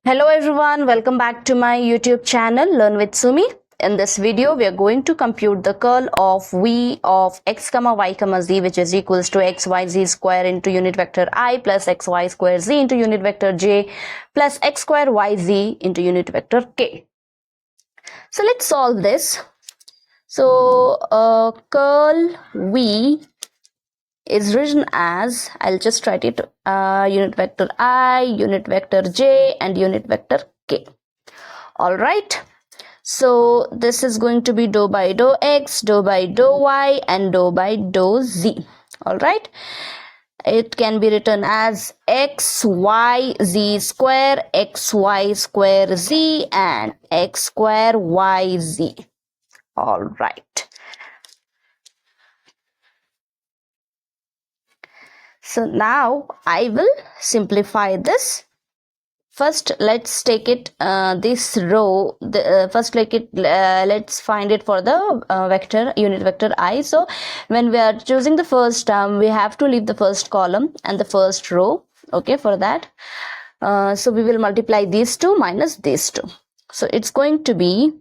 Hello everyone, welcome back to my YouTube channel Learn with Sumi. In this video, we are going to compute the curl of v of x comma y comma z, which is equals to xyz square into unit vector I plus xy square z into unit vector j plus x square yz into unit vector k. So let's solve this. So curl v is written as, I'll just write it, unit vector I, unit vector j and unit vector k. All right, so this is going to be dou by dou x, dou by dou y and dou by dou z. All right, it can be written as xyz square, xy² and x²yz. All right. So now I will simplify this. First, let's take it this row. Let's find it for the unit vector I. So when we are choosing the first term, we have to leave the first column and the first row. Okay, for that, so we will multiply these two minus these two. So it's going to be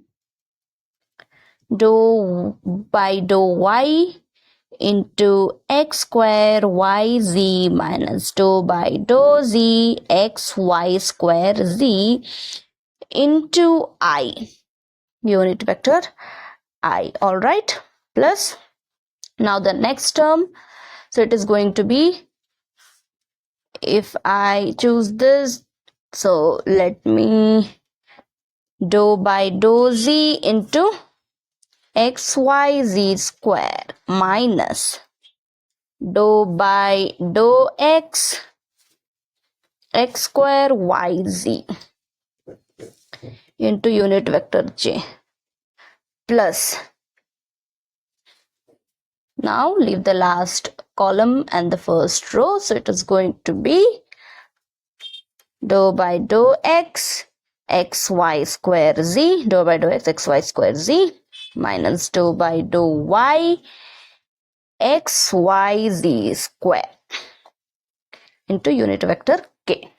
dou by dou y into x²yz minus dou by dou z xy² into I, unit vector I. All right, plus now the next term. So it is going to be, if I choose this, so let me dou by dou z into xyz² minus dou by dou x x²yz into unit vector j, plus now leave the last column and the first row. So it is going to be dou by dou x xy² dou by dou x xy² minus dou by dou y xyz² into unit vector k.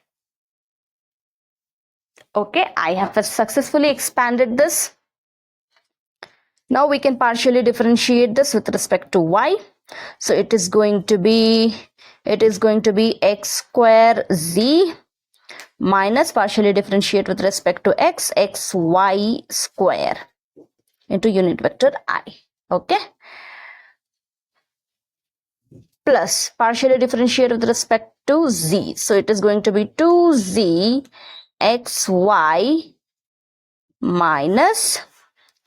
Okay, I have successfully expanded this. Now we can partially differentiate this with respect to y. So it is going to be x²z minus partially differentiate with respect to x xy² into unit vector I. Okay, plus partially differentiate with respect to z. So it is going to be 2z xy minus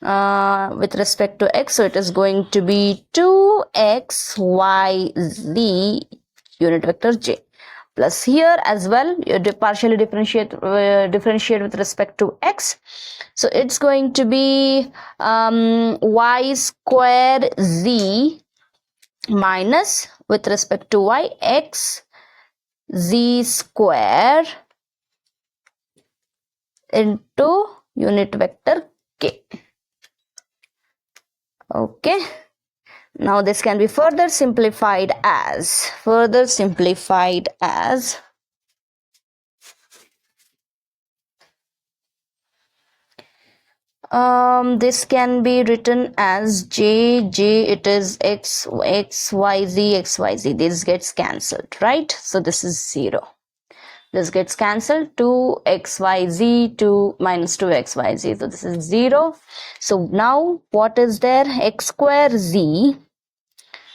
with respect to x. So it is going to be 2xyz unit vector j, plus here as well you partially differentiate with respect to x. So it's going to be y²z minus with respect to y xz² into unit vector k. Okay, now this can be further simplified as this can be written as j, it is xyz. This gets cancelled, right? So this is 0. This gets cancelled. 2xyz to minus 2xyz. So this is 0. So now what is there? x²z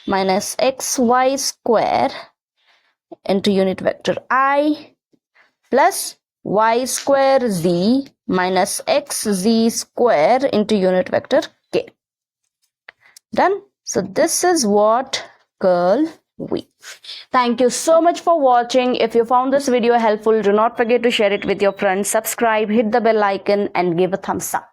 minus xy² into unit vector I plus y²z minus xz² into unit vector k. Done. So this is what curl v. Thank you so much for watching. If you found this video helpful, do not forget to share it with your friends, subscribe, hit the bell icon and give a thumbs up.